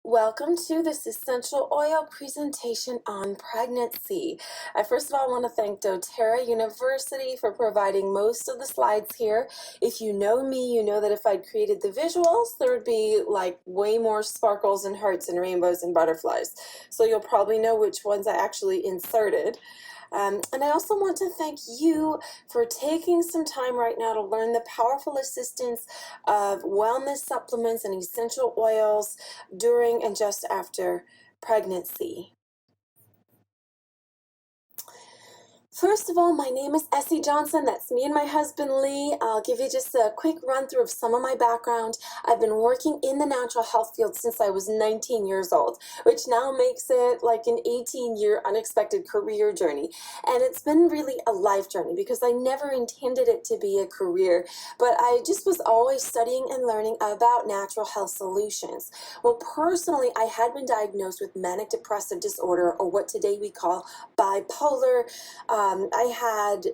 Welcome to this essential oil presentation on pregnancy. First of all, I want to thank doTERRA University for providing most of the slides here. If you know me, you know that if I'd created the visuals, there would be like way more sparkles and hearts and rainbows and butterflies. So you'll probably know which ones I actually inserted. And I also want to thank you for taking some time right now to learn the powerful assistance of wellness supplements and essential oils during and just after pregnancy. First of all, my name is Esse Johnson. That's me and my husband, Lee. I'll give you just a quick run through of some of my background. I've been working in the natural health field since I was 19 years old, which now makes it like an 18-year unexpected career journey. And it's been really a life journey because I never intended it to be a career, but I just was always studying and learning about natural health solutions. Well, personally, I had been diagnosed with manic depressive disorder, or what today we call bipolar. I had,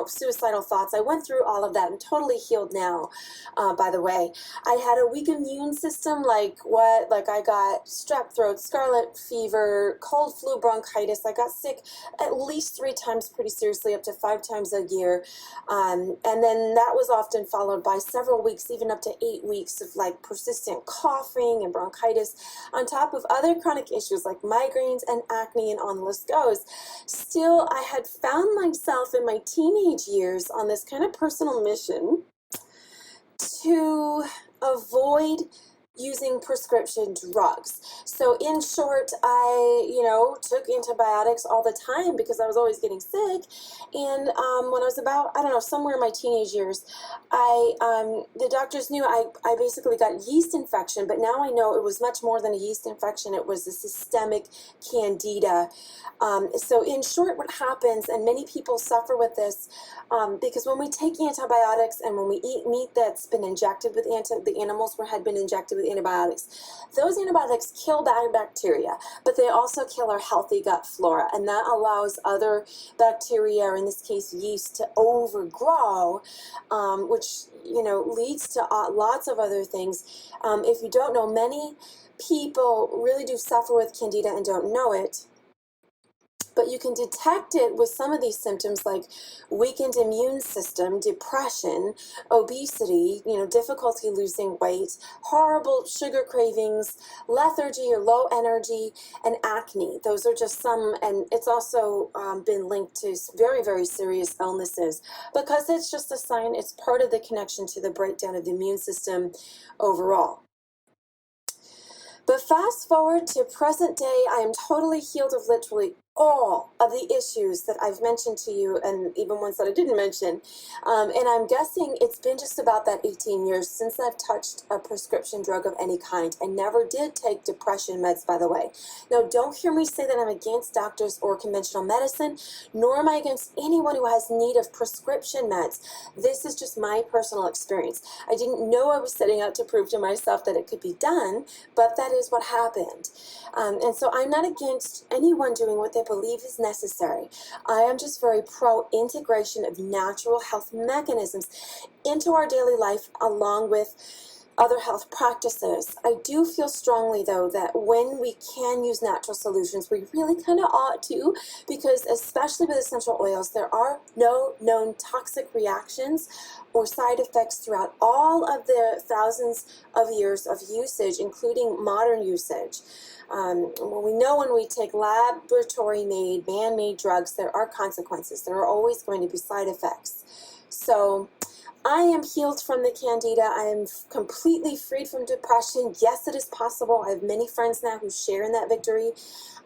suicidal thoughts. I went through all of that. I'm totally healed now, by the way. I had a weak immune system, like I got strep throat, scarlet fever, cold flu, bronchitis. I got sick at least 3 times pretty seriously, up to 5 times a year. And then that was often followed by several weeks, even up to 8 weeks of like persistent coughing and bronchitis, on top of other chronic issues like migraines and acne, and on the list goes. Still, I had found myself in my teenage years on this kind of personal mission to avoid using prescription drugs. So in short, I, took antibiotics all the time because I was always getting sick. And when I was about, I don't know, somewhere in my teenage years, the doctors knew I basically got yeast infection, but now I know it was much more than a yeast infection. It was a systemic candida. So in short, what happens, and many people suffer with this, because when we take antibiotics and when we eat meat that's been injected with the animals had been injected with antibiotics, those antibiotics kill bad bacteria, but they also kill our healthy gut flora, and that allows other bacteria, or in this case yeast, to overgrow, which leads to lots of other things. If you don't know, many people really do suffer with candida and don't know it. But you can detect it with some of these symptoms like weakened immune system, depression, obesity, difficulty losing weight, horrible sugar cravings, lethargy or low energy, and acne. Those are just some, and it's also been linked to very, very serious illnesses because it's just a sign, it's part of the connection to the breakdown of the immune system overall. But fast forward to present day, I am totally healed of literally all of the issues that I've mentioned to you, and even ones that I didn't mention. And I'm guessing it's been just about that 18 years since I've touched a prescription drug of any kind. I never did take depression meds, by the way. Now, don't hear me say that I'm against doctors or conventional medicine, nor am I against anyone who has need of prescription meds. This is just my personal experience. I didn't know I was setting out to prove to myself that it could be done, but that is what happened. And so I'm not against anyone doing what they believe is necessary. I am just very pro integration of natural health mechanisms into our daily life along with other health practices. I do feel strongly, though, that when we can use natural solutions, we really kind of ought to, because especially with essential oils, there are no known toxic reactions or side effects throughout all of the thousands of years of usage, including modern usage. Well, we know when we take laboratory-made, man-made drugs, there are consequences. There are always going to be side effects. So I am healed from the candida. I am completely freed from depression. Yes, it is possible. I have many friends now who share in that victory.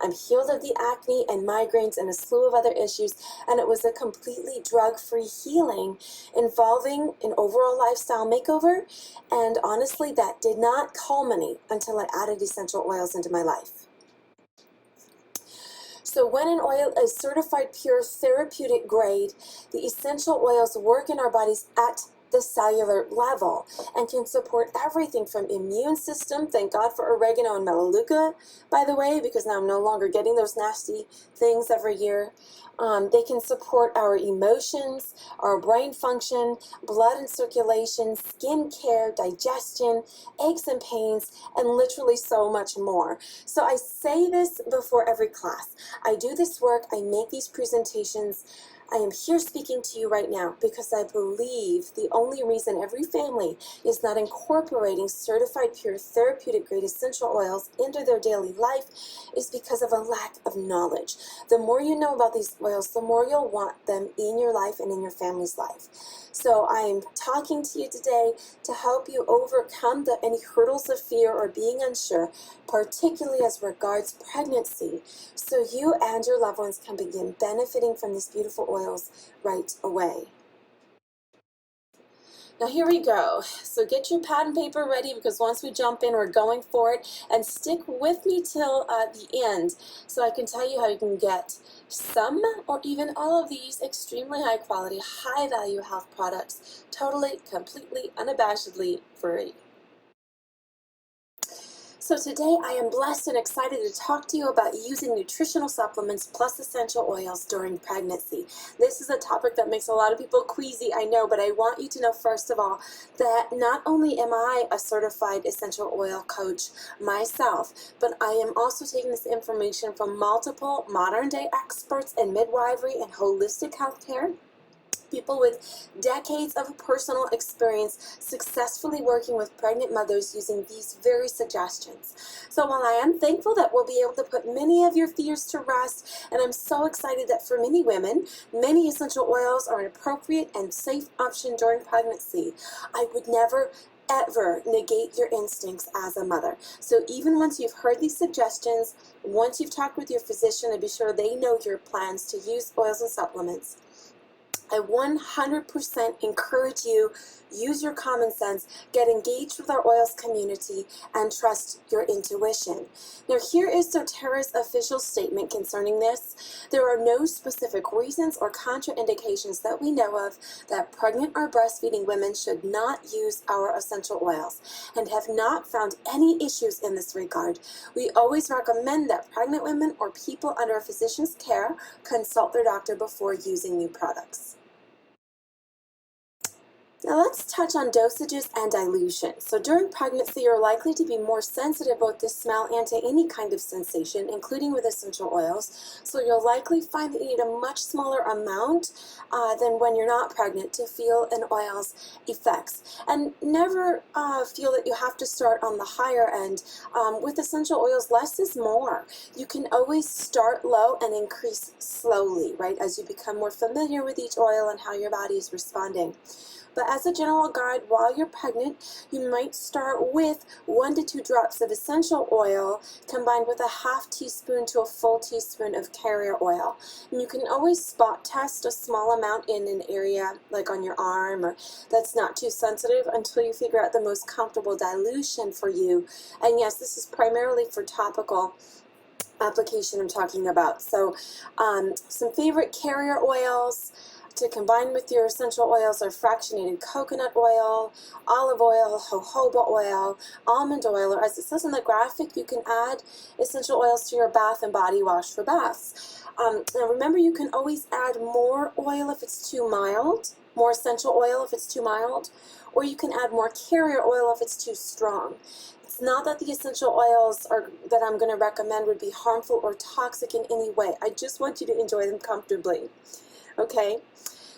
I'm healed of the acne and migraines and a slew of other issues, and it was a completely drug-free healing involving an overall lifestyle makeover, and honestly, that did not culminate until I added essential oils into my life. So when an oil is certified pure therapeutic grade, the essential oils work in our bodies at the cellular level and can support everything from immune system. Thank God for oregano and melaleuca, by the way, because now I'm no longer getting those nasty things every year. They can support our emotions, our brain function, blood and circulation, skin care, digestion, aches and pains, and literally so much more. So I say this before every class. I do this work, I make these presentations. I am here speaking to you right now because I believe the only reason every family is not incorporating certified pure therapeutic grade essential oils into their daily life is because of a lack of knowledge. The more you know about these oils, the more you'll want them in your life and in your family's life. So I am talking to you today to help you overcome any hurdles of fear or being unsure, particularly as regards pregnancy, so you and your loved ones can begin benefiting from these beautiful oils right away. Now here we go. So get your pad and paper ready because once we jump in, we're going for it. And stick with me till the end so I can tell you how you can get some or even all of these extremely high quality, high value health products totally, completely, unabashedly free. So today I am blessed and excited to talk to you about using nutritional supplements plus essential oils during pregnancy. This is a topic that makes a lot of people queasy, I know, but I want you to know first of all that not only am I a certified essential oil coach myself, but I am also taking this information from multiple modern day experts in midwifery and holistic health care. People with decades of personal experience successfully working with pregnant mothers using these very suggestions. So while I am thankful that we'll be able to put many of your fears to rest, and I'm so excited that for many women, many essential oils are an appropriate and safe option during pregnancy, I would never ever negate your instincts as a mother. So even once you've heard these suggestions, once you've talked with your physician and be sure they know your plans to use oils and supplements, I 100% encourage you, use your common sense, get engaged with our oils community, and trust your intuition. Now here is doTERRA's official statement concerning this. There are no specific reasons or contraindications that we know of that pregnant or breastfeeding women should not use our essential oils and have not found any issues in this regard. We always recommend that pregnant women or people under a physician's care consult their doctor before using new products. Now let's touch on dosages and dilution. So during pregnancy, you're likely to be more sensitive both to smell and to any kind of sensation, including with essential oils. So you'll likely find that you need a much smaller amount than when you're not pregnant to feel an oil's effects. And never feel that you have to start on the higher end. With essential oils, less is more. You can always start low and increase slowly, right, as you become more familiar with each oil and how your body is responding. But as a general guide, while you're pregnant, you might start with 1 to 2 drops of essential oil combined with a ½ teaspoon to a full teaspoon of carrier oil. And you can always spot test a small amount in an area like on your arm or that's not too sensitive until you figure out the most comfortable dilution for you. And yes, this is primarily for topical application I'm talking about. So some favorite carrier oils to combine with your essential oils are fractionated coconut oil, olive oil, jojoba oil, almond oil, or as it says in the graphic, you can add essential oils to your bath and body wash for baths. Now remember, you can always add more oil if it's too mild, more essential oil if it's too mild, or you can add more carrier oil if it's too strong. It's not that the essential oils that I'm going to recommend would be harmful or toxic in any way. I just want you to enjoy them comfortably. Okay?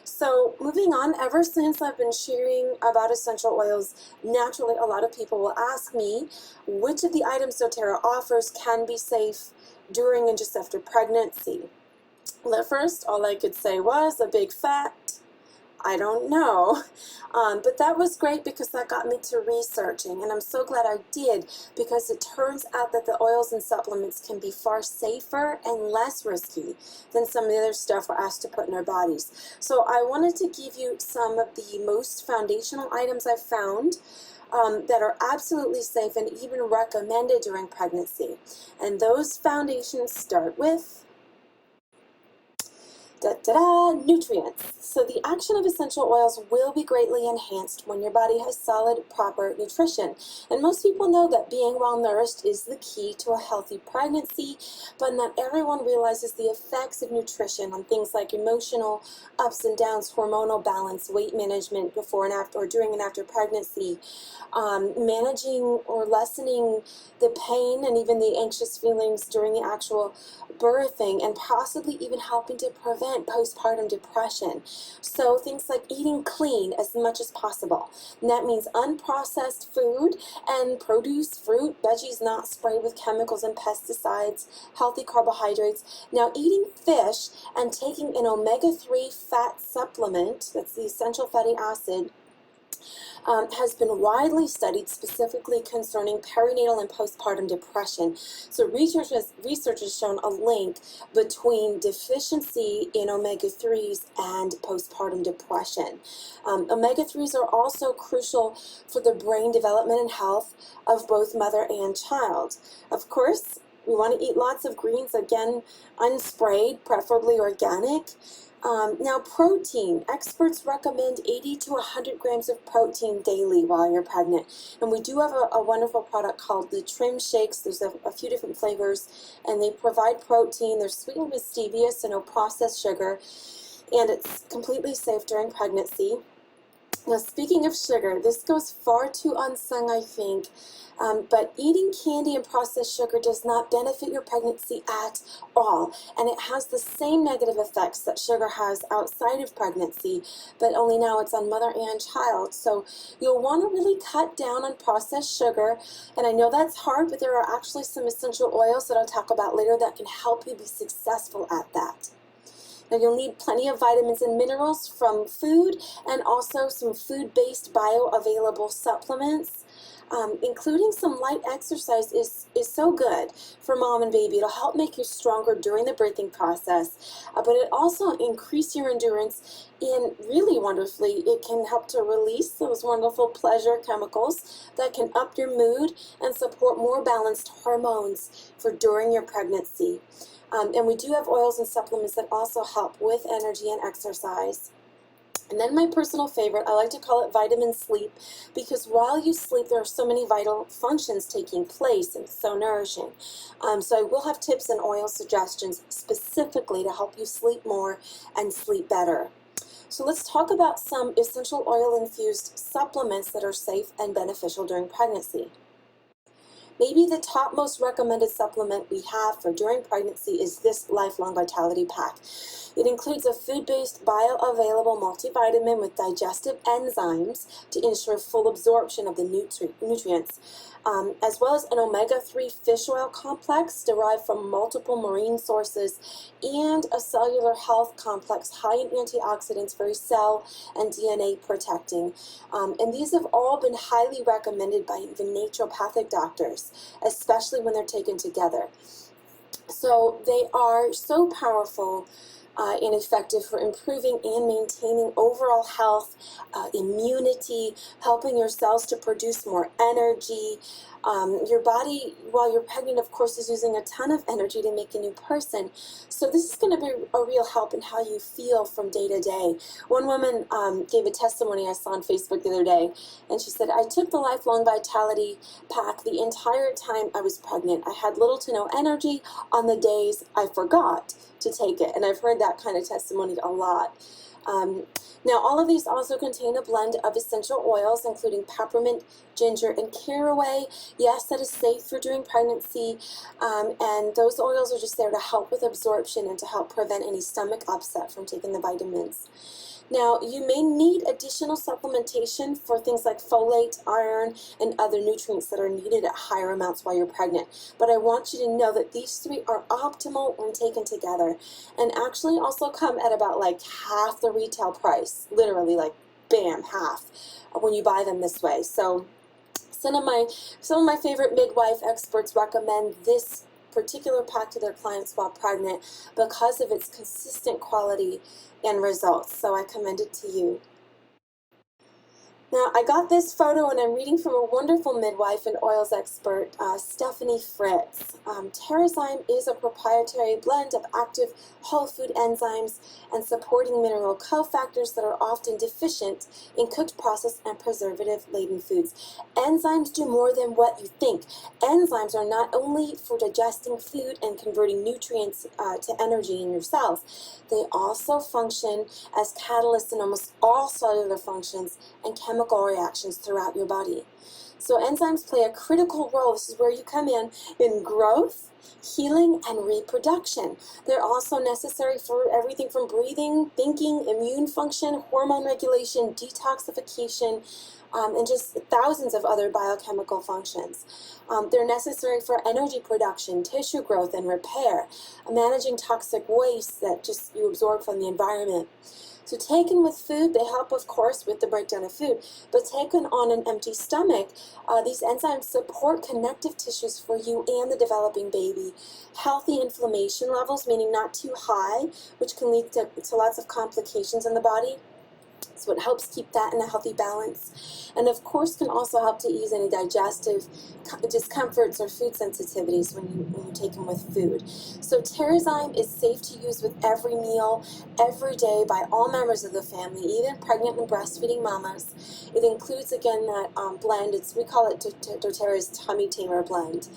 So moving on, ever since I've been sharing about essential oils, naturally a lot of people will ask me which of the items doTERRA offers can be safe during and just after pregnancy. Well, at first, all I could say was a big fat I don't know, but that was great because that got me to researching, and I'm so glad I did because it turns out that the oils and supplements can be far safer and less risky than some of the other stuff we're asked to put in our bodies. So I wanted to give you some of the most foundational items I've found that are absolutely safe and even recommended during pregnancy. And those foundations start with Nutrients. So the action of essential oils will be greatly enhanced when your body has solid, proper nutrition. And most people know that being well nourished is the key to a healthy pregnancy, but not everyone realizes the effects of nutrition on things like emotional ups and downs, hormonal balance, weight management before and after, or during and after pregnancy, managing or lessening the pain and even the anxious feelings during the actual birthing, and possibly even helping to prevent postpartum depression. So things like eating clean as much as possible. And that means unprocessed food and produce, fruit, veggies not sprayed with chemicals and pesticides, healthy carbohydrates. Now, eating fish and taking an omega-3 fat supplement, that's the essential fatty acid, has been widely studied specifically concerning perinatal and postpartum depression. So research has shown a link between deficiency in omega-3s and postpartum depression. Omega-3s are also crucial for the brain development and health of both mother and child. Of course, we want to eat lots of greens, again, unsprayed, preferably organic. Now, protein. Experts recommend 80 to 100 grams of protein daily while you're pregnant. And we do have a wonderful product called the Trim Shakes. There's a few different flavors, and they provide protein. They're sweetened with stevia, so no processed sugar, and it's completely safe during pregnancy. Now, speaking of sugar, this goes far too unsung, I think, but eating candy and processed sugar does not benefit your pregnancy at all, and it has the same negative effects that sugar has outside of pregnancy, but only now it's on mother and child. So you'll want to really cut down on processed sugar, and I know that's hard, but there are actually some essential oils that I'll talk about later that can help you be successful at that. Now, you'll need plenty of vitamins and minerals from food, and also some food-based bioavailable supplements. Including some light exercise is so good for mom and baby. It'll help make you stronger during the birthing process, but it also increases your endurance, and really wonderfully, it can help to release those wonderful pleasure chemicals that can up your mood and support more balanced hormones for during your pregnancy. And we do have oils and supplements that also help with energy and exercise. And then my personal favorite, I like to call it vitamin sleep, because while you sleep, there are so many vital functions taking place, and it's so nourishing. So I will have tips and oil suggestions specifically to help you sleep more and sleep better. So let's talk about some essential oil-infused supplements that are safe and beneficial during pregnancy. Maybe the top most recommended supplement we have for during pregnancy is this Lifelong Vitality Pack. It includes a food-based bioavailable multivitamin with digestive enzymes to ensure full absorption of the nutrients, as well as an omega-3 fish oil complex derived from multiple marine sources, and a cellular health complex high in antioxidants, very cell and DNA protecting. And these have all been highly recommended by even naturopathic doctors, especially when they're taken together. So they are so powerful and effective for improving and maintaining overall health, immunity, helping your cells to produce more energy. Your body, while you're pregnant, of course, is using a ton of energy to make a new person. So this is going to be a real help in how you feel from day to day. One woman gave a testimony I saw on Facebook the other day, and she said, I took the Lifelong Vitality Pack the entire time I was pregnant. I had little to no energy on the days I forgot to take it. And I've heard that kind of testimony a lot. Now, all of these also contain a blend of essential oils, including peppermint, ginger, and caraway. Yes, that is safe for during pregnancy, and those oils are just there to help with absorption and to help prevent any stomach upset from taking the vitamins. Now, you may need additional supplementation for things like folate, iron, and other nutrients that are needed at higher amounts while you're pregnant. But I want you to know that these three are optimal when taken together, and actually also come at about like half the retail price, literally like bam, half, when you buy them this way. So some of my favorite midwife experts recommend this particular pack to their clients while pregnant because of its consistent quality and results. So I commend it to you. Now, I got this photo and I'm reading from a wonderful midwife and oils expert, Stephanie Fritz. Terrazyme is a proprietary blend of active whole food enzymes and supporting mineral cofactors that are often deficient in cooked, processed, and preservative-laden foods. Enzymes do more than what you think. Enzymes are not only for digesting food and converting nutrients to energy in your cells, they also function as catalysts in almost all cellular functions and chemical reactions throughout your body. So enzymes play a critical role. This is where you come in growth, healing, and reproduction. They're also necessary for everything from breathing, thinking, immune function, hormone regulation, detoxification, and just thousands of other biochemical functions. They're necessary for energy production, tissue growth and repair, managing toxic waste that just you absorb from the environment. So taken with food, they help, of course, with the breakdown of food, but taken on an empty stomach, these enzymes support connective tissues for you and the developing baby. Healthy inflammation levels, meaning not too high, which can lead to lots of complications in the body. So it helps keep that in a healthy balance. And of course can also help to ease any digestive discomforts or food sensitivities when you take them with food. So Terrazyme is safe to use with every meal, every day by all members of the family, even pregnant and breastfeeding mamas. It includes, again, that blend. We call it doTERRA's Tummy Tamer blend.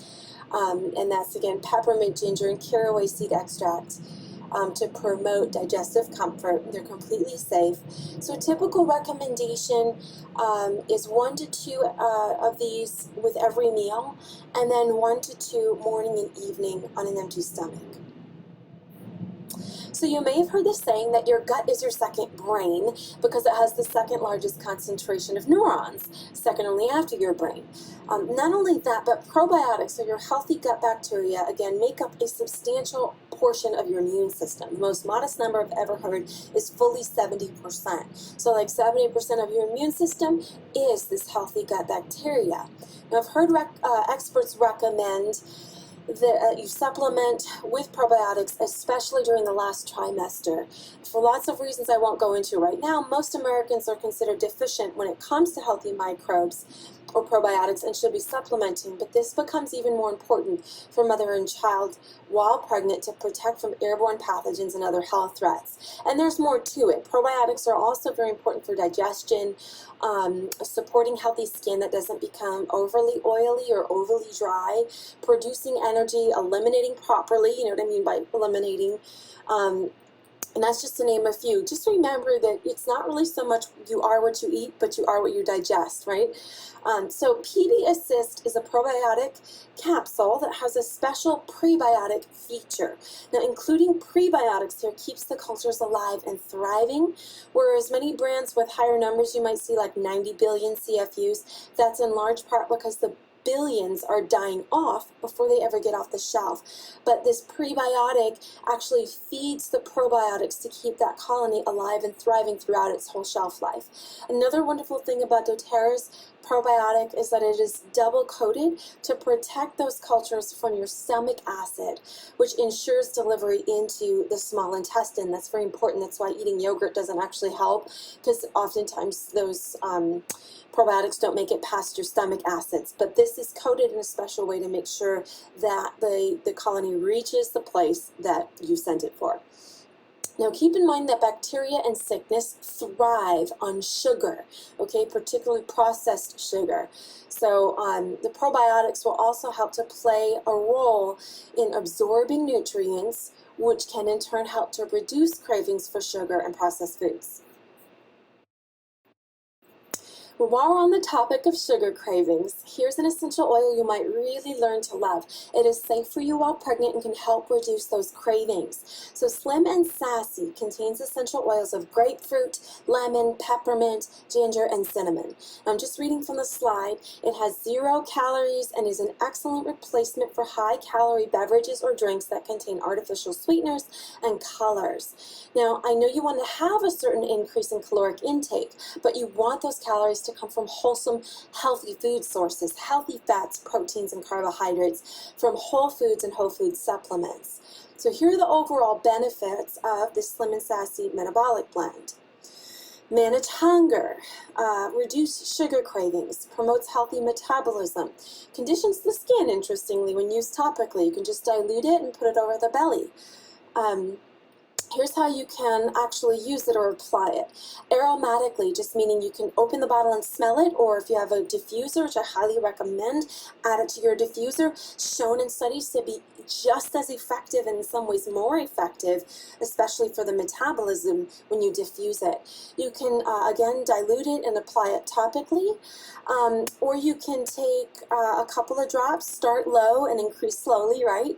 And that's, again, peppermint, ginger, and caraway seed extract. To promote digestive comfort. They're completely safe. So a typical recommendation is 1 to 2 of these with every meal, and then 1 to 2 morning and evening on an empty stomach. So you may have heard the saying that your gut is your second brain because it has the second largest concentration of neurons, second only after your brain. Not only that, but probiotics, or your healthy gut bacteria, again, make up a substantial portion of your immune system. The most modest number I've ever heard is fully 70%. So like 70% of your immune system is this healthy gut bacteria. Now I've heard experts recommend that you supplement with probiotics, especially during the last trimester. For lots of reasons I won't go into right now, most Americans are considered deficient when it comes to healthy microbes or probiotics and should be supplementing, but this becomes even more important for mother and child while pregnant to protect from airborne pathogens and other health threats. And there's more to it. Probiotics are also very important for digestion, supporting healthy skin that doesn't become overly oily or overly dry, producing energy, eliminating properly, you know what I mean by eliminating, and that's just to name a few. Just remember that it's not really so much you are what you eat, but you are what you digest, right? So PB Assist is a probiotic capsule that has a special prebiotic feature. Now, including prebiotics here keeps the cultures alive and thriving, whereas many brands with higher numbers you might see like 90 billion CFUs, that's in large part because the billions are dying off before they ever get off the shelf. But this prebiotic actually feeds the probiotics to keep that colony alive and thriving throughout its whole shelf life. Another wonderful thing about doTERRA's probiotic is that it is double coated to protect those cultures from your stomach acid, which ensures delivery into the small intestine. That's very important. That's why eating yogurt doesn't actually help, because oftentimes those probiotics don't make it past your stomach acids. But this is coated in a special way to make sure that the colony reaches the place that you sent it for. Now keep in mind that bacteria and sickness thrive on sugar, okay, particularly processed sugar. So the probiotics will also help to play a role in absorbing nutrients, which can in turn help to reduce cravings for sugar and processed foods. Well, while we're on the topic of sugar cravings, here's an essential oil you might really learn to love. It is safe for you while pregnant and can help reduce those cravings. So Slim and Sassy contains essential oils of grapefruit, lemon, peppermint, ginger, and cinnamon. I'm just reading from the slide. It has 0 calories and is an excellent replacement for high-calorie beverages or drinks that contain artificial sweeteners and colors. Now, I know you want to have a certain increase in caloric intake, but you want those calories to come from wholesome, healthy food sources, healthy fats, proteins, and carbohydrates from whole foods and whole food supplements. So here are the overall benefits of the Slim and Sassy Metabolic Blend. Manage hunger, reduce sugar cravings, promotes healthy metabolism, conditions the skin, interestingly, when used topically. You can just dilute it and put it over the belly. Here's how you can actually use it or apply it. Aromatically, just meaning you can open the bottle and smell it, or if you have a diffuser, which I highly recommend, add it to your diffuser, shown in studies to be just as effective and in some ways more effective, especially for the metabolism when you diffuse it. You can, again, dilute it and apply it topically, or you can take a couple of drops, start low and increase slowly, right?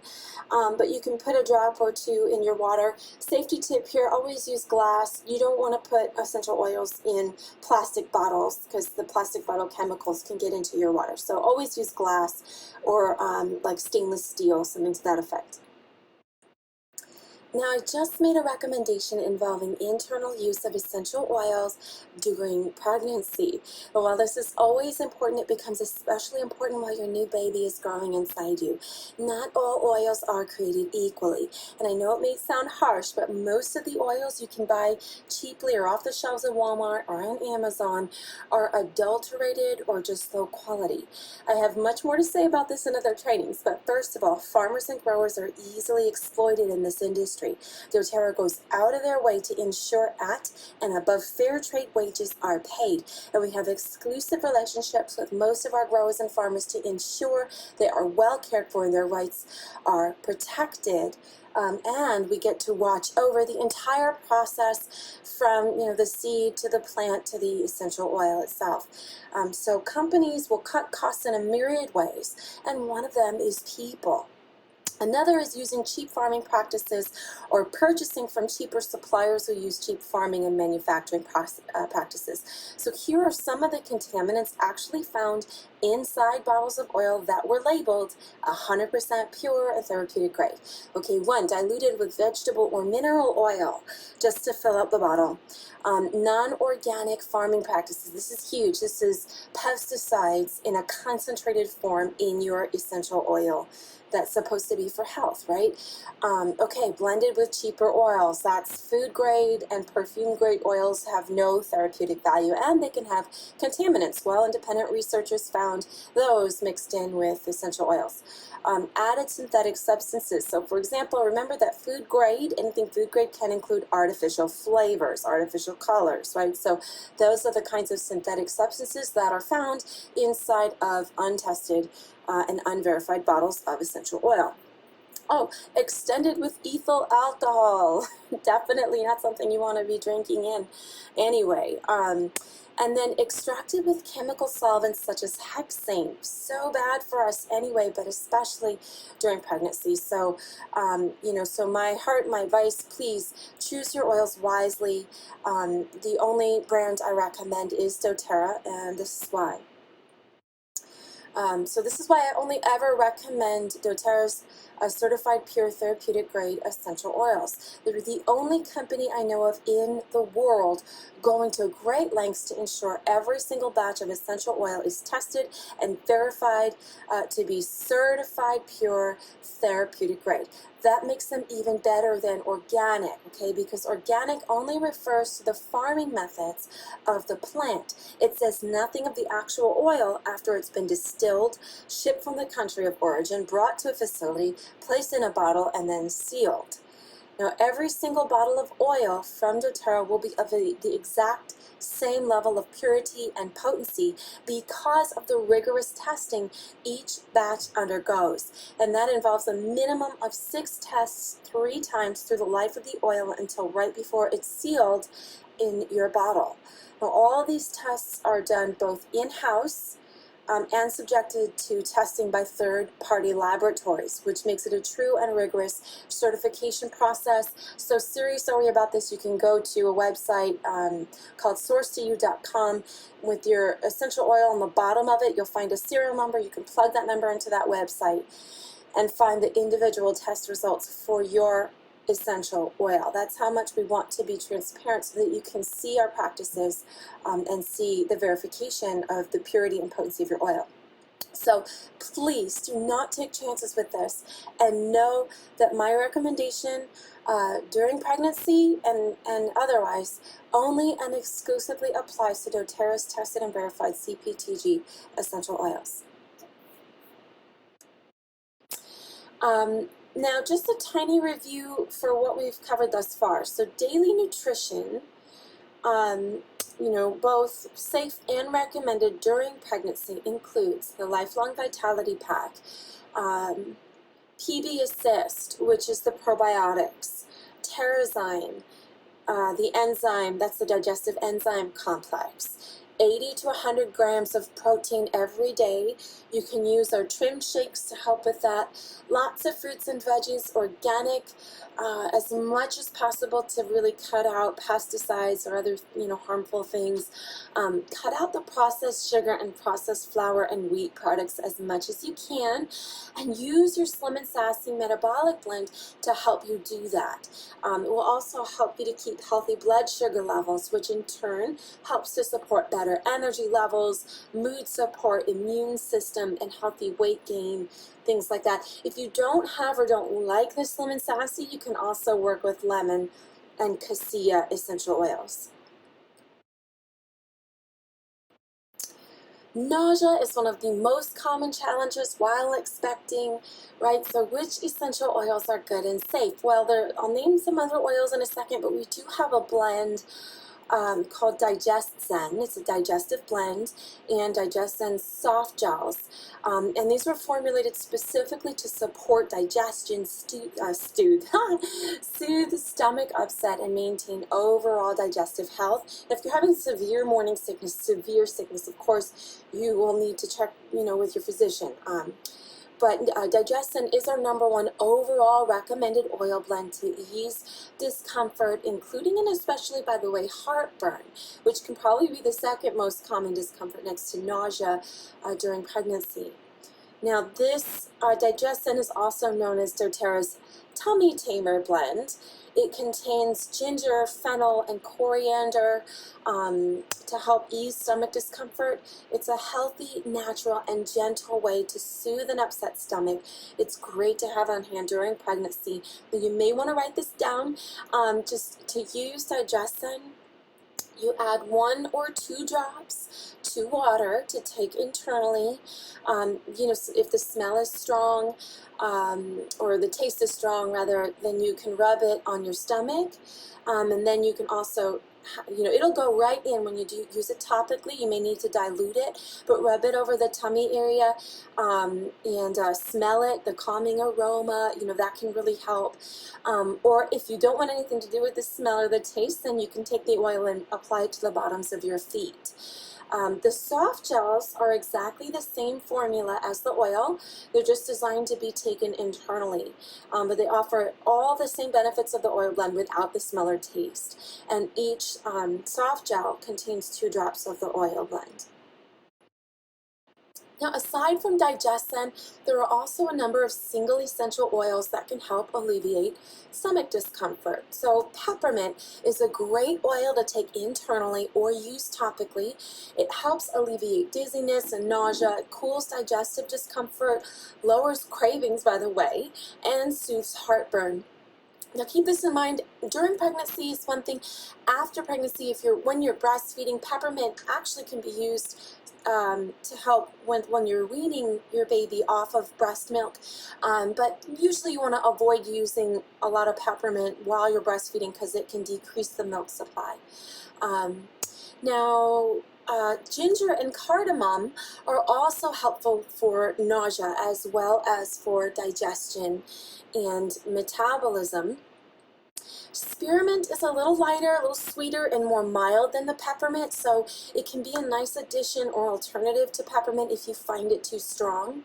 But you can put a drop or two in your water. Safety tip here, always use glass. You don't want to put essential oils in plastic bottles because the plastic bottle chemicals can get into your water. So always use glass or like stainless steel, something to that effect. Now, I just made a recommendation involving internal use of essential oils during pregnancy. But while this is always important, it becomes especially important while your new baby is growing inside you. Not all oils are created equally. And I know it may sound harsh, but most of the oils you can buy cheaply or off the shelves at Walmart or on Amazon are adulterated or just low quality. I have much more to say about this in other trainings, but first of all, farmers and growers are easily exploited in this industry. doTERRA goes out of their way to ensure at and above fair trade wages are paid, and we have exclusive relationships with most of our growers and farmers to ensure they are well cared for and their rights are protected. And we get to watch over the entire process from the seed to the plant to the essential oil itself. So companies will cut costs in a myriad ways, and one of them is people. Another is using cheap farming practices or purchasing from cheaper suppliers who use cheap farming and manufacturing practices. So here are some of the contaminants actually found inside bottles of oil that were labeled 100% pure and therapeutic grade. Okay, 1, diluted with vegetable or mineral oil just to fill up the bottle. Non-organic farming practices. This is huge. This is pesticides in a concentrated form in your essential oil. That's supposed to be for health, right? Okay, blended with cheaper oils. That's food grade and perfume grade oils have no therapeutic value, and they can have contaminants. Well, independent researchers found those mixed in with essential oils. Added synthetic substances. So for example, remember that food grade, anything food grade can include artificial flavors, artificial colors, right? So those are the kinds of synthetic substances that are found inside of untested and unverified bottles of essential oil. Oh, extended with ethyl alcohol. Definitely not something you want to be drinking in anyway. And then extracted with chemical solvents such as hexane. So bad for us anyway, but especially during pregnancy. So, so my advice, please choose your oils wisely. The only brand I recommend is doTERRA, and this is why. So this is why I only ever recommend doTERRA's certified pure therapeutic grade essential oils. They're the only company I know of in the world going to great lengths to ensure every single batch of essential oil is tested and verified to be certified pure therapeutic grade. That makes them even better than organic, okay? Because organic only refers to the farming methods of the plant. It says nothing of the actual oil after it's been distilled, shipped from the country of origin, brought to a facility, placed in a bottle, and then sealed. Now, every single bottle of oil from doTERRA will be of the exact same level of purity and potency because of the rigorous testing each batch undergoes. And that involves a minimum of 6 tests 3 times through the life of the oil until right before it's sealed in your bottle. Now, all these tests are done both in-house and subjected to testing by third-party laboratories, which makes it a true and rigorous certification process. So serious are we about this, you can go to a website called source2you.com. With your essential oil on the bottom of it, you'll find a serial number. You can plug that number into that website and find the individual test results for your essential oil. That's how much we want to be transparent so that you can see our practices and see the verification of the purity and potency of your oil. So please do not take chances with this, and know that my recommendation during pregnancy and otherwise only and exclusively applies to doTERRA's tested and verified CPTG essential oils. Now, just a tiny review for what we've covered thus far. So daily nutrition, both safe and recommended during pregnancy, includes the Lifelong Vitality Pack, PB Assist, which is the probiotics, Terrazyme, the enzyme, that's the digestive enzyme complex, 80 to 100 grams of protein every day. You can use our trim shakes to help with that. Lots of fruits and veggies, organic, as much as possible to really cut out pesticides or other harmful things. Cut out the processed sugar and processed flour and wheat products as much as you can, and use your Slim and Sassy metabolic blend to help you do that. It will also help you to keep healthy blood sugar levels, which in turn helps to support better energy levels, mood support, immune system, and healthy weight gain, things like that. If you don't have or don't like the Slim and Sassy, you can also work with lemon and cassia essential oils. Nausea is one of the most common challenges while expecting, right? So which essential oils are good and safe? Well, I'll name some other oils in a second, but we do have a blend called DigestZen. It's a digestive blend, and DigestZen soft gels. And these were formulated specifically to support digestion, soothe stomach upset, and maintain overall digestive health. And if you're having severe morning sickness, of course, you will need to check, with your physician. But DigestZen is our #1 overall recommended oil blend to ease discomfort, including and especially, by the way, heartburn, which can probably be the second most common discomfort next to nausea during pregnancy. Now, this DigestZen is also known as doTERRA's Tummy Tamer blend. It contains ginger, fennel, and coriander to help ease stomach discomfort. It's a healthy, natural, and gentle way to soothe an upset stomach. It's great to have on hand during pregnancy. But you may want to write this down. Just to use DigestZen, you add 1 or 2 drops to water to take internally. If the smell is strong, or the taste is strong rather, then you can rub it on your stomach, and then you can also, it'll go right in when you do use it topically. You may need to dilute it, but rub it over the tummy area, and smell it, the calming aroma, that can really help. Or if you don't want anything to do with the smell or the taste, then you can take the oil and apply it to the bottoms of your feet. The soft gels are exactly the same formula as the oil. They're just designed to be taken internally, but they offer all the same benefits of the oil blend without the smell or taste. And each soft gel contains 2 drops of the oil blend. Now, aside from DigestZen, there are also a number of single essential oils that can help alleviate stomach discomfort. So peppermint is a great oil to take internally or use topically. It helps alleviate dizziness and nausea, it cools digestive discomfort, lowers cravings, by the way, and soothes heartburn. Now keep this in mind, during pregnancy is one thing. After pregnancy, when you're breastfeeding, peppermint actually can be used to help when you're weaning your baby off of breast milk. But usually you want to avoid using a lot of peppermint while you're breastfeeding because it can decrease the milk supply. Ginger and cardamom are also helpful for nausea as well as for digestion and metabolism. Spearmint is a little lighter, a little sweeter, and more mild than the peppermint, so it can be a nice addition or alternative to peppermint if you find it too strong.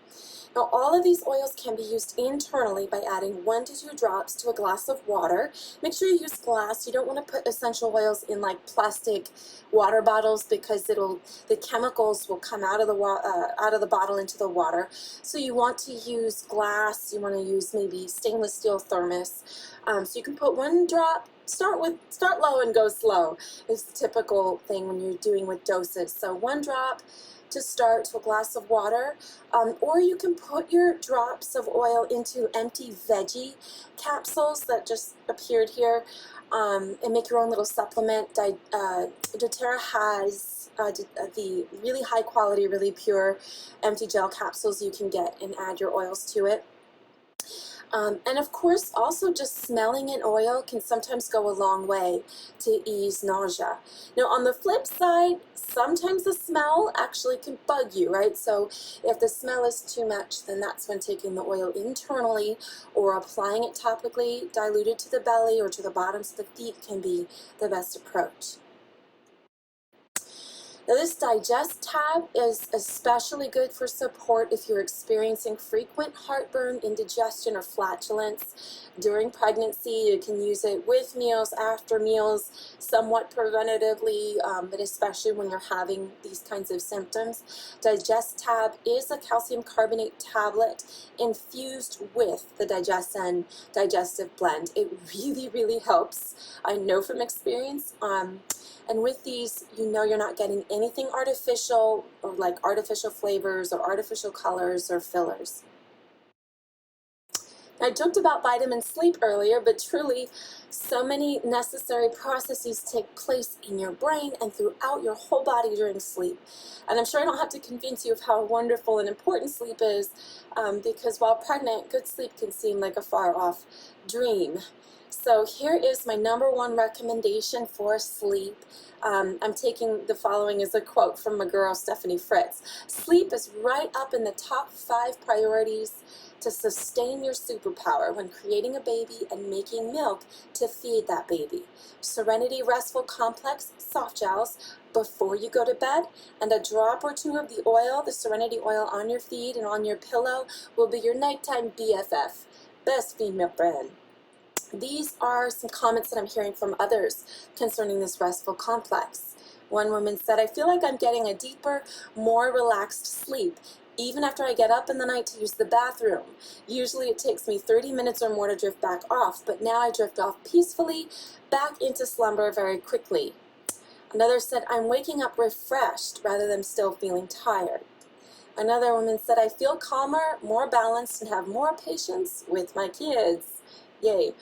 Now, all of these oils can be used internally by adding 1 to 2 drops to a glass of water. Make sure you use glass. You don't want to put essential oils in like plastic water bottles because the chemicals will come out of the bottle into the water. So you want to use glass. You want to use maybe stainless steel thermos. So you can put 1 drop start low and go slow is the typical thing when you're doing with doses. So 1 drop to start to a glass of water, or you can put your drops of oil into empty veggie capsules that just appeared here, and make your own little supplement. doTERRA has the really high quality, really pure empty gel capsules you can get and add your oils to it. And of course, also just smelling an oil can sometimes go a long way to ease nausea. Now, on the flip side, sometimes the smell actually can bug you, right? So if the smell is too much, then that's when taking the oil internally or applying it topically, diluted to the belly or to the bottoms of the feet, can be the best approach. Now, this digest tab is especially good for support if you're experiencing frequent heartburn, indigestion, or flatulence during pregnancy. You can use it with meals, after meals, somewhat preventatively, but especially when you're having these kinds of symptoms. Digest tab is a calcium carbonate tablet infused with the Digestion digestive blend. It really, really helps. I know from experience. And with these, you know you're not getting anything artificial, or like artificial flavors or artificial colors or fillers. I joked about vitamin sleep earlier, but truly, so many necessary processes take place in your brain and throughout your whole body during sleep. And I'm sure I don't have to convince you of how wonderful and important sleep is, because while pregnant, good sleep can seem like a far-off dream. So here is my #1 recommendation for sleep. I'm taking the following as a quote from my girl, Stephanie Fritz. Sleep is right up in the top 5 priorities to sustain your superpower when creating a baby and making milk to feed that baby. Serenity Restful Complex soft gels before you go to bed, and a drop or 2 of the oil, the Serenity oil, on your feet and on your pillow will be your nighttime BFF, best female friend. These are some comments that I'm hearing from others concerning this restful complex. One woman said, I feel like I'm getting a deeper, more relaxed sleep, even after I get up in the night to use the bathroom. Usually it takes me 30 minutes or more to drift back off, but now I drift off peacefully, back into slumber very quickly. Another said, I'm waking up refreshed rather than still feeling tired. Another woman said, I feel calmer, more balanced, and have more patience with my kids. Yay.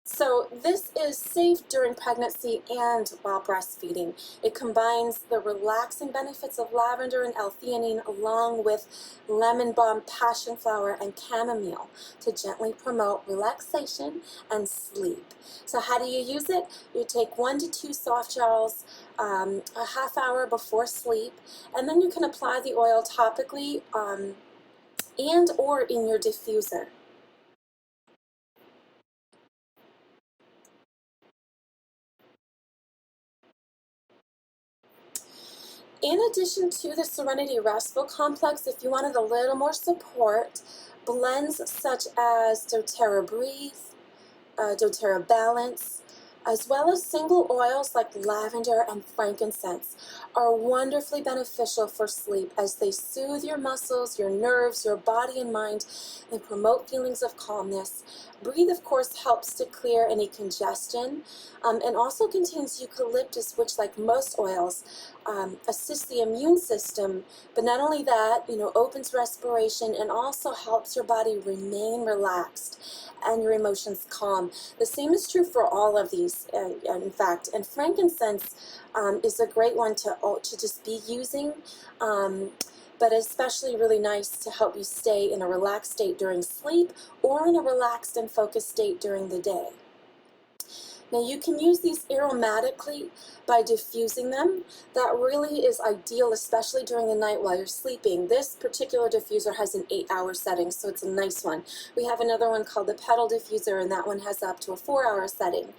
So this is safe during pregnancy and while breastfeeding. It combines the relaxing benefits of lavender and L-theanine along with lemon balm, passion flower, and chamomile to gently promote relaxation and sleep. So how do you use it? You take 1 to 2 soft gels a half hour before sleep, and then you can apply the oil topically and or in your diffuser. In addition to the Serenity Restful Complex, if you wanted a little more support, blends such as doTERRA Breathe, doTERRA Balance, as well as single oils like lavender and frankincense are wonderfully beneficial for sleep as they soothe your muscles, your nerves, your body and mind, and promote feelings of calmness. Breathe, of course, helps to clear any congestion, and also contains eucalyptus, which, like most oils, assists the immune system, but not only that, opens respiration and also helps your body remain relaxed and your emotions calm. The same is true for all of these, in fact. And frankincense is a great one to just be using, but especially really nice to help you stay in a relaxed state during sleep or in a relaxed and focused state during the day. Now you can use these aromatically by diffusing them. That really is ideal, especially during the night while you're sleeping. This particular diffuser has an 8-hour setting, so it's a nice one. We have another one called the Petal Diffuser, and that one has up to a 4-hour setting.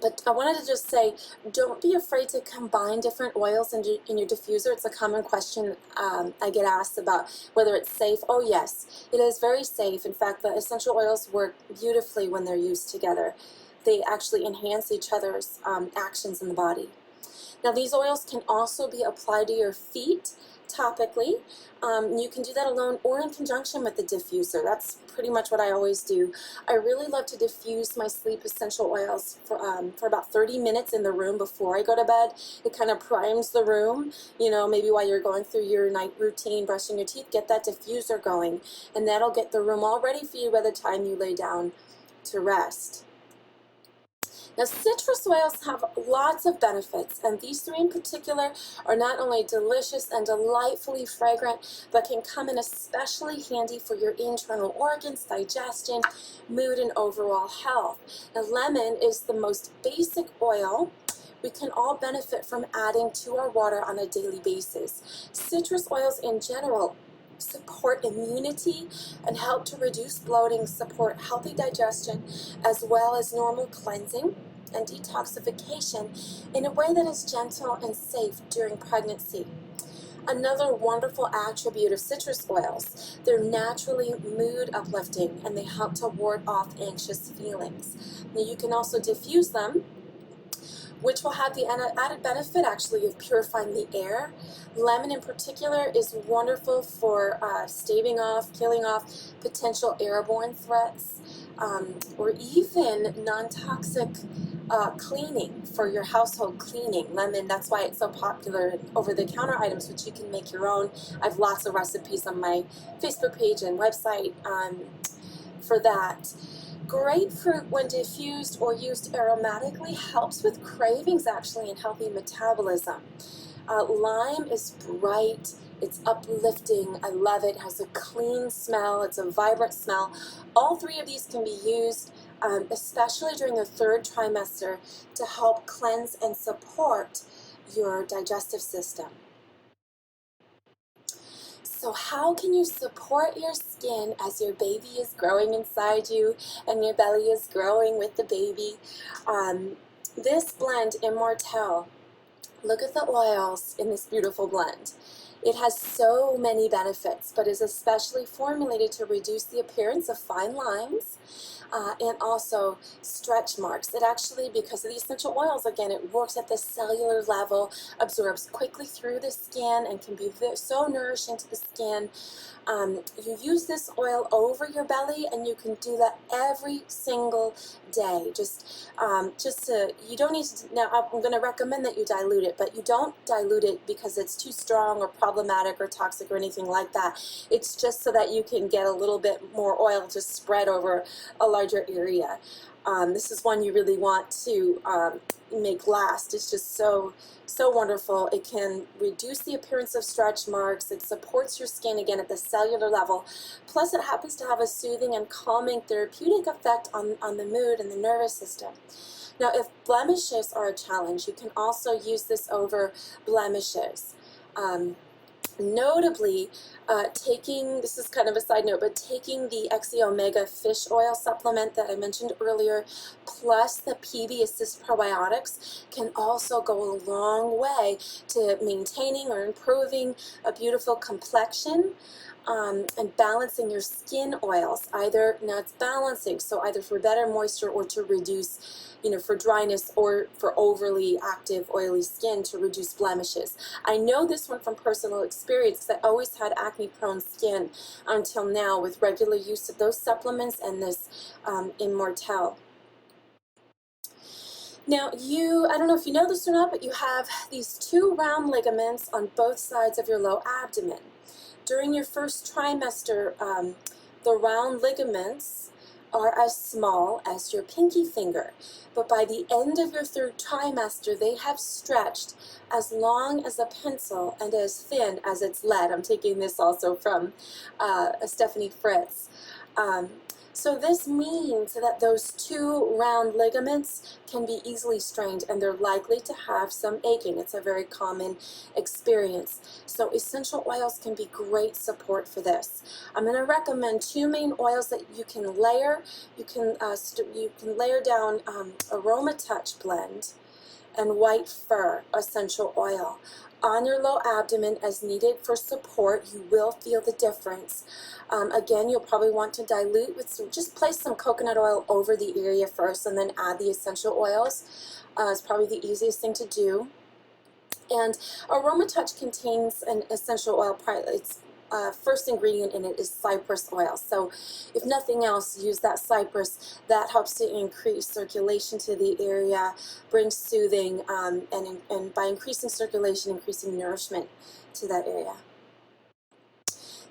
But I wanted to just say, don't be afraid to combine different oils in your diffuser. It's a common question I get asked about whether it's safe. Oh yes, it is very safe. In fact, the essential oils work beautifully when they're used together. They actually enhance each other's actions in the body. Now these oils can also be applied to your feet topically. You can do that alone or in conjunction with the diffuser. That's pretty much what I always do. I really love to diffuse my sleep essential oils for about 30 minutes in the room before I go to bed. It kind of primes the room, you know, maybe while you're going through your night routine, brushing your teeth, get that diffuser going, and that'll get the room all ready for you by the time you lay down to rest. Now, citrus oils have lots of benefits, and these three in particular are not only delicious and delightfully fragrant, but can come in especially handy for your internal organs, digestion, mood, and overall health. Now, lemon is the most basic oil we can all benefit from adding to our water on a daily basis. Citrus oils in general support immunity and help to reduce bloating, support healthy digestion, as well as normal cleansing and detoxification in a way that is gentle and safe during pregnancy. Another wonderful attribute of citrus oils, they're naturally mood uplifting and they help to ward off anxious feelings. Now, you can also diffuse them, which will have the added benefit actually of purifying the air. Lemon in particular is wonderful for staving off, killing off potential airborne threats, or even non-toxic cleaning for your household cleaning. Lemon, that's why it's so popular in over-the-counter items, which you can make your own. I have lots of recipes on my Facebook page and website for that. Grapefruit, when diffused or used aromatically, helps with cravings actually and healthy metabolism. Lime is bright, it's uplifting, I love it, it has a clean smell, it's a vibrant smell. All three of these can be used, especially during the third trimester, to help cleanse and support your digestive system. So how can you support your skin as your baby is growing inside you and your belly is growing with the baby? This blend, Immortelle, look at the oils in this beautiful blend. It has so many benefits, but is especially formulated to reduce the appearance of fine lines and also stretch marks. It actually, because of the essential oils, again, it works at the cellular level, absorbs quickly through the skin, and can be so nourishing to the skin. You use this oil over your belly, and you can do that every single day. You don't need to, now I'm going to recommend that you dilute it, but you don't dilute it because it's too strong or problematic or toxic or anything like that. It's just so that you can get a little bit more oil to spread over a larger area. This is one you really want to make last. It's just so wonderful. It can reduce the appearance of stretch marks. It supports your skin again at the cellular level. Plus, it happens to have a soothing and calming therapeutic effect on the mood and the nervous system. Now, if blemishes are a challenge, you can also use this over blemishes. Notably, this is kind of a side note, but taking the XE Omega fish oil supplement that I mentioned earlier, plus the PB Assist probiotics, can also go a long way to maintaining or improving a beautiful complexion and balancing your skin oils. Now it's balancing, so either for better moisture or to reduce, for dryness or for overly active, oily skin to reduce blemishes. I know this one from personal experience because I always had acne-prone skin until now with regular use of those supplements and this Immortelle. Now, I don't know if you know this or not, but you have these two round ligaments on both sides of your low abdomen. During your first trimester, the round ligaments are as small as your pinky finger, but by the end of your third trimester, they have stretched as long as a pencil and as thin as it's lead. I'm taking this also from Stephanie Fritz. So this means that those two round ligaments can be easily strained and they're likely to have some aching. It's a very common experience. So essential oils can be great support for this. I'm going to recommend two main oils that you can layer. You can layer down Aroma Touch blend and White Fur essential oil on your low abdomen as needed for support. You will feel the difference. Again, you'll probably want to dilute with just place some coconut oil over the area first and then add the essential oils. It's probably the easiest thing to do. And Aroma Touch contains an essential oil. Its first ingredient in it is cypress oil. So if nothing else, use that cypress. That helps to increase circulation to the area, brings soothing, and by increasing circulation, increasing nourishment to that area.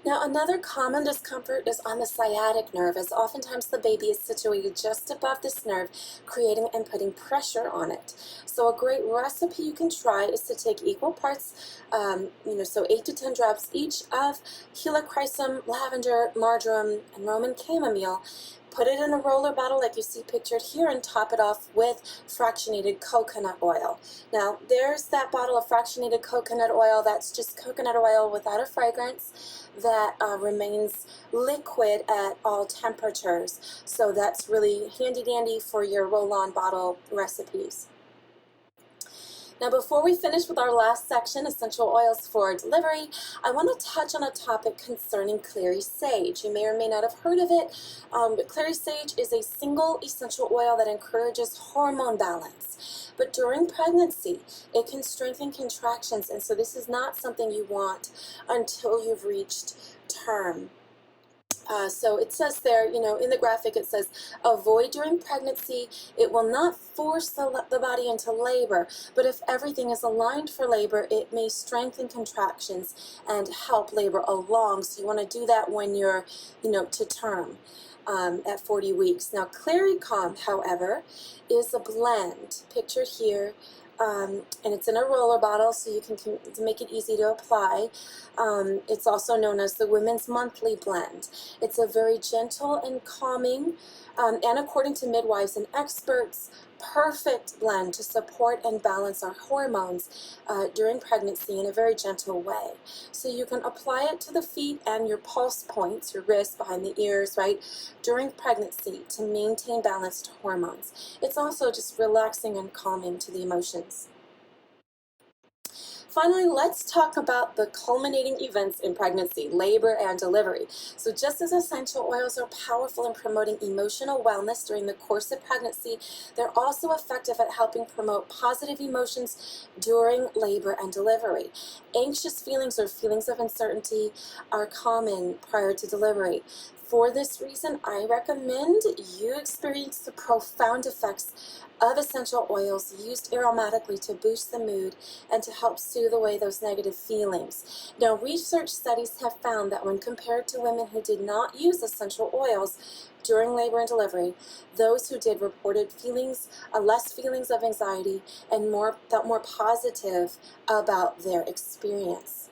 Now, another common discomfort is on the sciatic nerve, as oftentimes the baby is situated just above this nerve, creating and putting pressure on it. So a great recipe you can try is to take equal parts, so 8 to 10 drops each of helichrysum, lavender, marjoram, and Roman chamomile. Put it in a roller bottle like you see pictured here and top it off with fractionated coconut oil. Now, there's that bottle of fractionated coconut oil. That's just coconut oil without a fragrance that remains liquid at all temperatures. So that's really handy dandy for your roll-on bottle recipes. Now, before we finish with our last section, essential oils for delivery, I want to touch on a topic concerning clary sage. You may or may not have heard of it, but clary sage is a single essential oil that encourages hormone balance. But during pregnancy, it can strengthen contractions, and so this is not something you want until you've reached term. So it says there, in the graphic it says, avoid during pregnancy. It will not force the body into labor, but if everything is aligned for labor, it may strengthen contractions and help labor along. So you want to do that when you're, to term. At 40 weeks. Now, Clarycom, however, is a blend, pictured here, and it's in a roller bottle, so you can to make it easy to apply. It's also known as the Women's Monthly Blend. It's a very gentle and calming, and according to midwives and experts, perfect blend to support and balance our hormones during pregnancy in a very gentle way. So you can apply it to the feet and your pulse points, your wrists, behind the ears, right, during pregnancy to maintain balanced hormones. It's also just relaxing and calming to the emotions. Finally, let's talk about the culminating events in pregnancy, labor and delivery. So just as essential oils are powerful in promoting emotional wellness during the course of pregnancy, they're also effective at helping promote positive emotions during labor and delivery. Anxious feelings or feelings of uncertainty are common prior to delivery. For this reason, I recommend you experience the profound effects of essential oils used aromatically to boost the mood and to help soothe away those negative feelings. Now, research studies have found that when compared to women who did not use essential oils during labor and delivery, those who did reported less feelings of anxiety and felt more positive about their experience.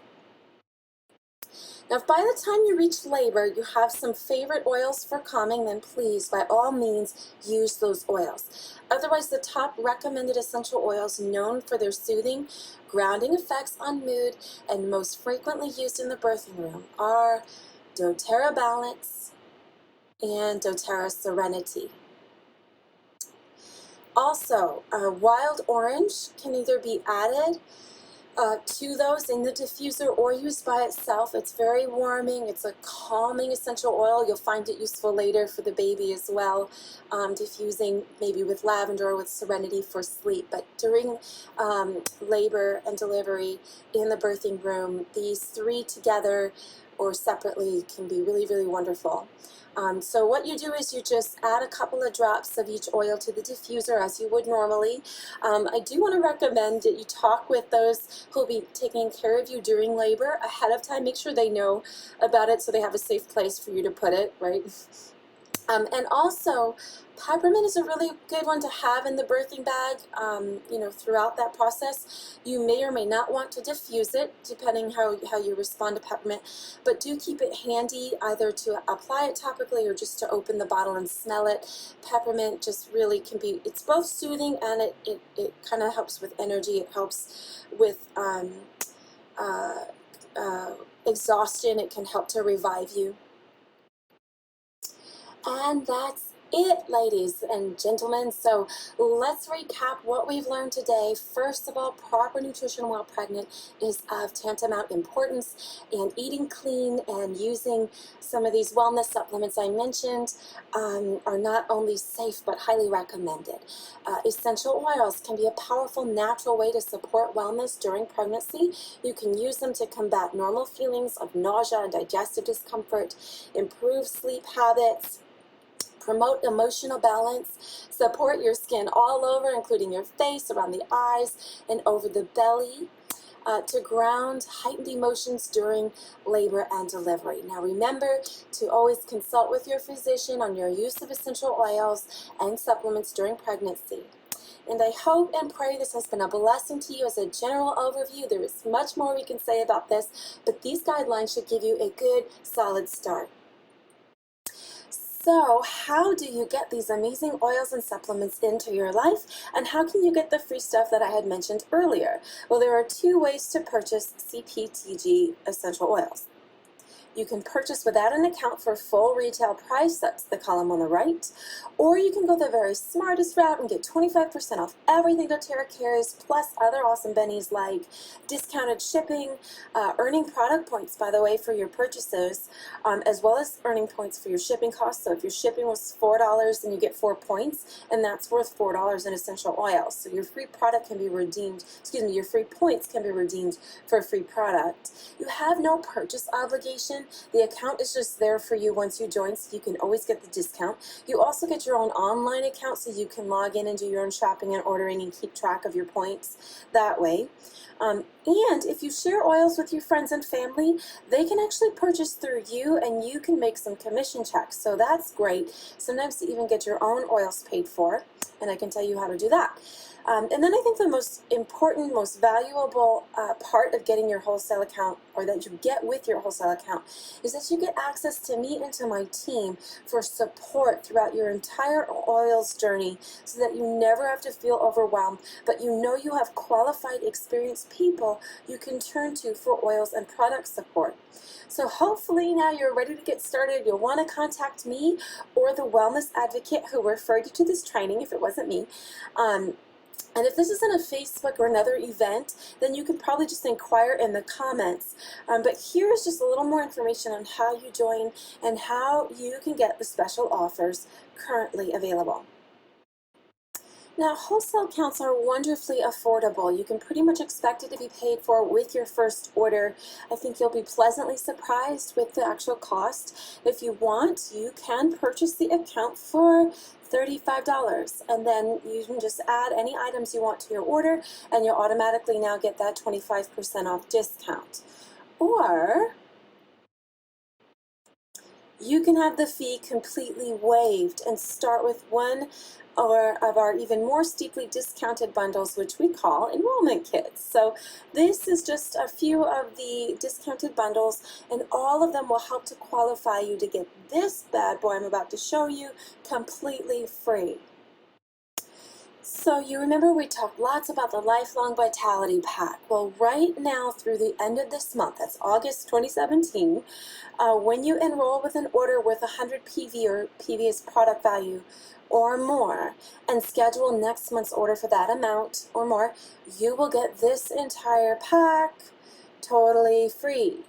Now, if by the time you reach labor, you have some favorite oils for calming, then please, by all means, use those oils. Otherwise, the top recommended essential oils known for their soothing, grounding effects on mood, and most frequently used in the birthing room are doTERRA Balance and doTERRA Serenity. Also, wild orange can either be added to those in the diffuser or used by itself. It's very warming. It's a calming essential oil. You'll find it useful later for the baby as well, diffusing maybe with lavender or with Serenity for sleep. But during labor and delivery in the birthing room, these three together or separately can be really, really wonderful. So what you do is you just add a couple of drops of each oil to the diffuser as you would normally. I do want to recommend that you talk with those who will be taking care of you during labor ahead of time. Make sure they know about it so they have a safe place for you to put it, right? And also, peppermint is a really good one to have in the birthing bag, throughout that process. You may or may not want to diffuse it, depending how you respond to peppermint, but do keep it handy either to apply it topically or just to open the bottle and smell it. Peppermint just really can be, it's both soothing and it kind of helps with energy. It helps with exhaustion. It can help to revive you. And that's it, ladies and gentlemen. So let's recap what we've learned today. First of all, proper nutrition while pregnant is of tantamount importance, and eating clean and using some of these wellness supplements I mentioned are not only safe but highly recommended. Essential oils can be a powerful natural way to support wellness during pregnancy. You can use them to combat normal feelings of nausea and digestive discomfort, improve sleep habits, promote emotional balance, support your skin all over, including your face, around the eyes, and over the belly, to ground heightened emotions during labor and delivery. Now remember to always consult with your physician on your use of essential oils and supplements during pregnancy. And I hope and pray this has been a blessing to you as a general overview. There is much more we can say about this, but these guidelines should give you a good, solid start. So how do you get these amazing oils and supplements into your life, and how can you get the free stuff that I had mentioned earlier? Well, there are two ways to purchase CPTG essential oils. You can purchase without an account for full retail price, that's the column on the right, or you can go the very smartest route and get 25% off everything doTERRA carries, plus other awesome bennies like discounted shipping, earning product points, by the way, for your purchases, as well as earning points for your shipping costs. So if your shipping was $4, then you get 4 points, and that's worth $4 in essential oils. So your free product can be redeemed, your free points can be redeemed for a free product. You have no purchase obligation. The account is just there for you once you join, so you can always get the discount. You also get your own online account, so you can log in and do your own shopping and ordering and keep track of your points that way. And if you share oils with your friends and family, they can actually purchase through you, and you can make some commission checks. So that's great. Sometimes you even get your own oils paid for, and I can tell you how to do that. And then I think the most important, most valuable part of getting your wholesale account, or that you get with your wholesale account, is that you get access to me and to my team for support throughout your entire oils journey, so that you never have to feel overwhelmed, but you know you have qualified, experienced people you can turn to for oils and product support. So hopefully now you're ready to get started. You'll want to contact me or the wellness advocate who referred you to this training if it wasn't me. And if this isn't a Facebook or another event, then you can probably just inquire in the comments. But here's just a little more information on how you join and how you can get the special offers currently available. Now, wholesale accounts are wonderfully affordable. You can pretty much expect it to be paid for with your first order. I think you'll be pleasantly surprised with the actual cost. If you want, you can purchase the account for $35, and then you can just add any items you want to your order, and you'll automatically now get that 25% off discount. Or you can have the fee completely waived and start with one or of our even more steeply discounted bundles, which we call enrollment kits. So this is just a few of the discounted bundles, and all of them will help to qualify you to get this bad boy I'm about to show you completely free. So you remember we talked lots about the Lifelong Vitality Pack. Well, right now through the end of this month, that's August 2017, when you enroll with an order worth 100 PV, or PV is product value, or more, and schedule next month's order for that amount or more, you will get this entire pack totally free.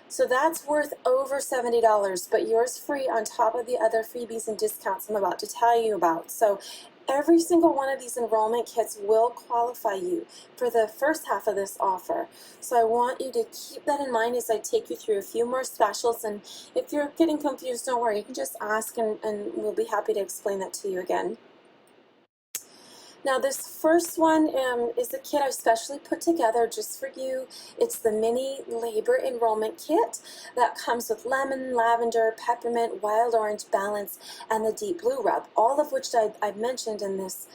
So that's worth over $70, but yours free on top of the other freebies and discounts I'm about to tell you about. So every single one of these enrollment kits will qualify you for the first half of this offer. So I want you to keep that in mind as I take you through a few more specials. And if you're getting confused, don't worry, you can just ask and we'll be happy to explain that to you again. Now this first one is a kit I specially put together just for you. It's the mini labor enrollment kit that comes with lemon, lavender, peppermint, wild orange balance, and the deep blue rub, all of which I've mentioned in this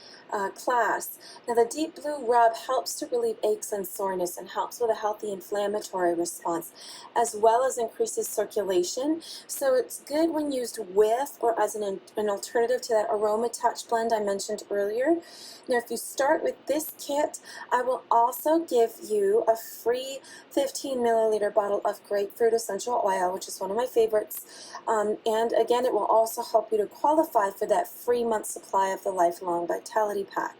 class. Now the deep blue rub helps to relieve aches and soreness and helps with a healthy inflammatory response, as well as increases circulation. So it's good when used with or as an alternative to that Aroma Touch blend I mentioned earlier. Now if you start with this kit, I will also give you a free 15 milliliter bottle of grapefruit essential oil, which is one of my favorites. And again, it will also help you to qualify for that free month supply of the Lifelong Vitality Pack.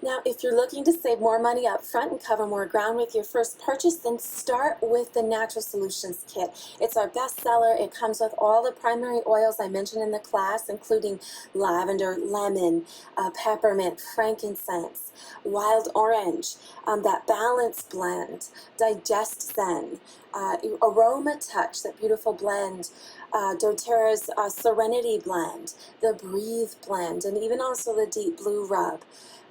Now, if you're looking to save more money up front and cover more ground with your first purchase, then start with the Natural Solutions Kit. It's our best seller. It comes with all the primary oils I mentioned in the class, including lavender, lemon, peppermint, frankincense, wild orange, that Balance blend, Digest Zen, Aroma Touch, that beautiful blend, doTERRA's Serenity blend, the Breathe blend, and even also the Deep Blue Rub.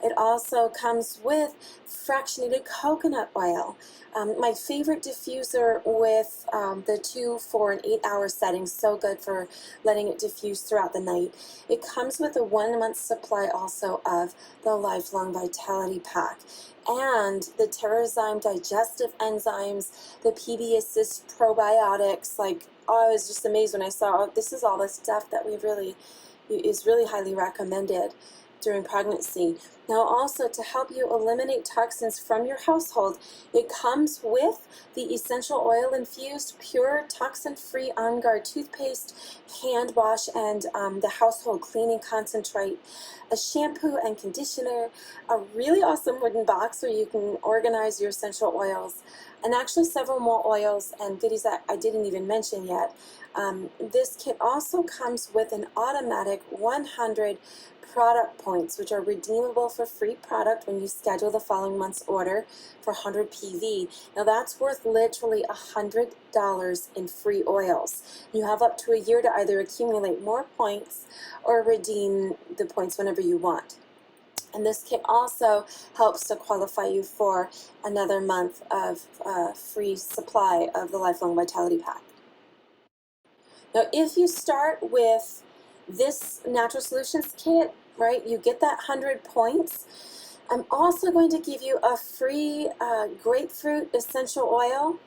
It also comes with fractionated coconut oil. My favorite diffuser with the 2, 4, and 8 hour settings, so good for letting it diffuse throughout the night. It comes with a 1 month supply also of the Lifelong Vitality Pack. And the Terrazyme digestive enzymes, the PB Assist probiotics, like, oh, I was just amazed when I saw, oh, this is all the stuff that is really highly recommended during pregnancy. Now also, to help you eliminate toxins from your household, it comes with the essential oil infused pure toxin-free On Guard toothpaste, hand wash, and the household cleaning concentrate, a shampoo and conditioner, a really awesome wooden box where you can organize your essential oils, and actually several more oils and goodies that I didn't even mention yet. This kit also comes with an automatic 100 product points, which are redeemable for free product when you schedule the following month's order for 100 PV. Now that's worth literally $100 in free oils. You have up to a year to either accumulate more points or redeem the points whenever you want. And this kit also helps to qualify you for another month of free supply of the Lifelong Vitality Pack. Now, if you start with this Natural Solutions Kit, right, you get that 100 points. I'm also going to give you a free grapefruit essential oil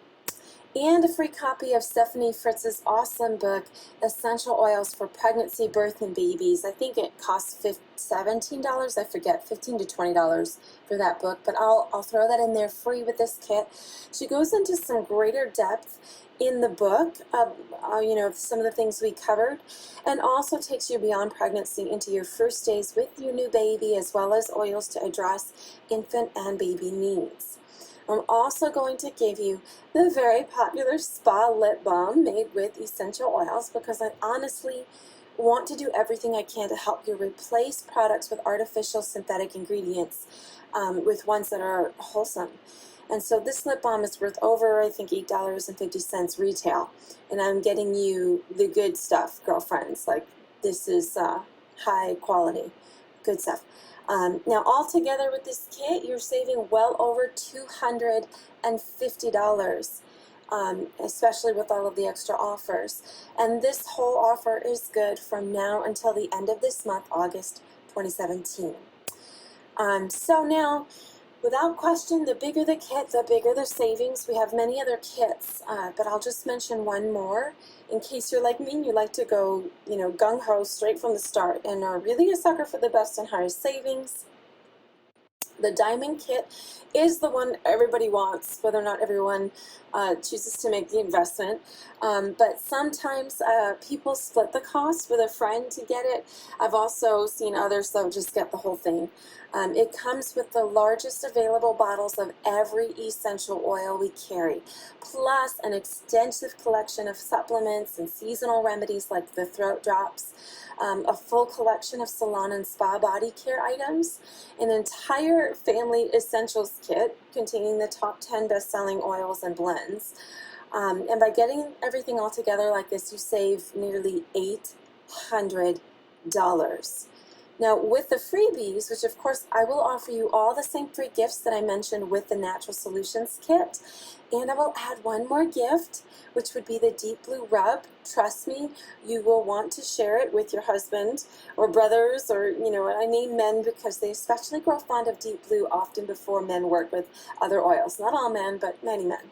and a free copy of Stephanie Fritz's awesome book, Essential Oils for Pregnancy, Birth, and Babies. I think it costs $17, I forget, $15 to $20 for that book, but I'll throw that in there free with this kit. She goes into some greater depth in the book of some of the things we covered, and also takes you beyond pregnancy into your first days with your new baby, as well as oils to address infant and baby needs. I'm also going to give you the very popular Spa Lip Balm made with essential oils, because I honestly want to do everything I can to help you replace products with artificial synthetic ingredients with ones that are wholesome. And so this lip balm is worth over, I think, $8.50 retail. And I'm getting you the good stuff, girlfriends. Like, this is high quality, good stuff. Now, all together with this kit, you're saving well over $250, especially with all of the extra offers. And this whole offer is good from now until the end of this month, August 2017. So now, without question, the bigger the kit, the bigger the savings. We have many other kits, but I'll just mention one more in case you're like me and you like to go, gung-ho straight from the start and are really a sucker for the best and highest savings. The Diamond Kit is the one everybody wants, whether or not everyone chooses to make the investment. But sometimes people split the cost with a friend to get it. I've also seen others that just get the whole thing. It comes with the largest available bottles of every essential oil we carry, plus an extensive collection of supplements and seasonal remedies like the throat drops, a full collection of salon and spa body care items, an entire family essentials kit containing the top 10 best-selling oils and blends. And by getting everything all together like this, you save nearly $800. Now, with the freebies, which of course I will offer you all the same free gifts that I mentioned with the Natural Solutions Kit, and I will add one more gift, which would be the Deep Blue Rub. Trust me, you will want to share it with your husband or brothers, or, I name men because they especially grow fond of Deep Blue often before men work with other oils. Not all men, but many men.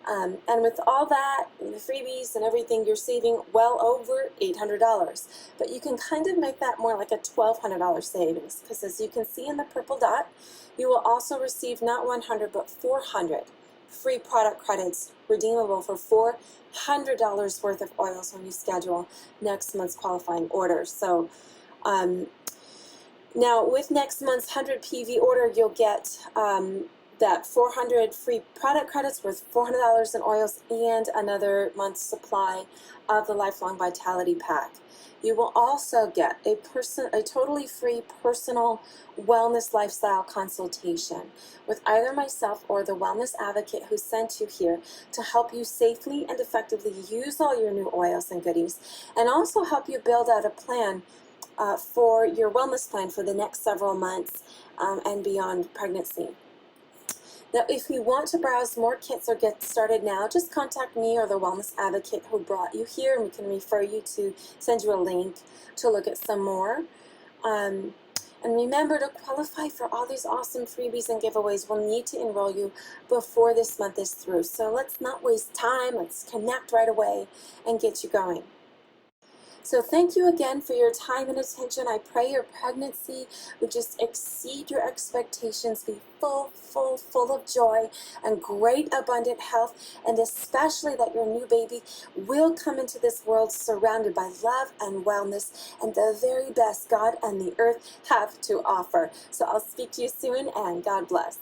And with all that, and the freebies and everything, you're saving well over $800. But you can kind of make that more like a $1,200 savings, because as you can see in the purple dot, you will also receive not 100 but 400 free product credits redeemable for $400 worth of oils when you schedule next month's qualifying orders. So now with next month's 100 PV order, you'll get that 400 free product credits worth $400 in oils and another month's supply of the Lifelong Vitality Pack. You will also get a totally free personal wellness lifestyle consultation with either myself or the wellness advocate who sent you here to help you safely and effectively use all your new oils and goodies, and also help you build out a plan for your wellness plan for the next several months and beyond pregnancy. Now, if you want to browse more kits or get started now, just contact me or the wellness advocate who brought you here, and we can refer you to, send you a link to look at some more. And remember, to qualify for all these awesome freebies and giveaways, we'll need to enroll you before this month is through. So let's not waste time. Let's connect right away and get you going. So thank you again for your time and attention. I pray your pregnancy would just exceed your expectations, be full of joy and great abundant health, and especially that your new baby will come into this world surrounded by love and wellness and the very best God and the earth have to offer. So I'll speak to you soon, and God bless.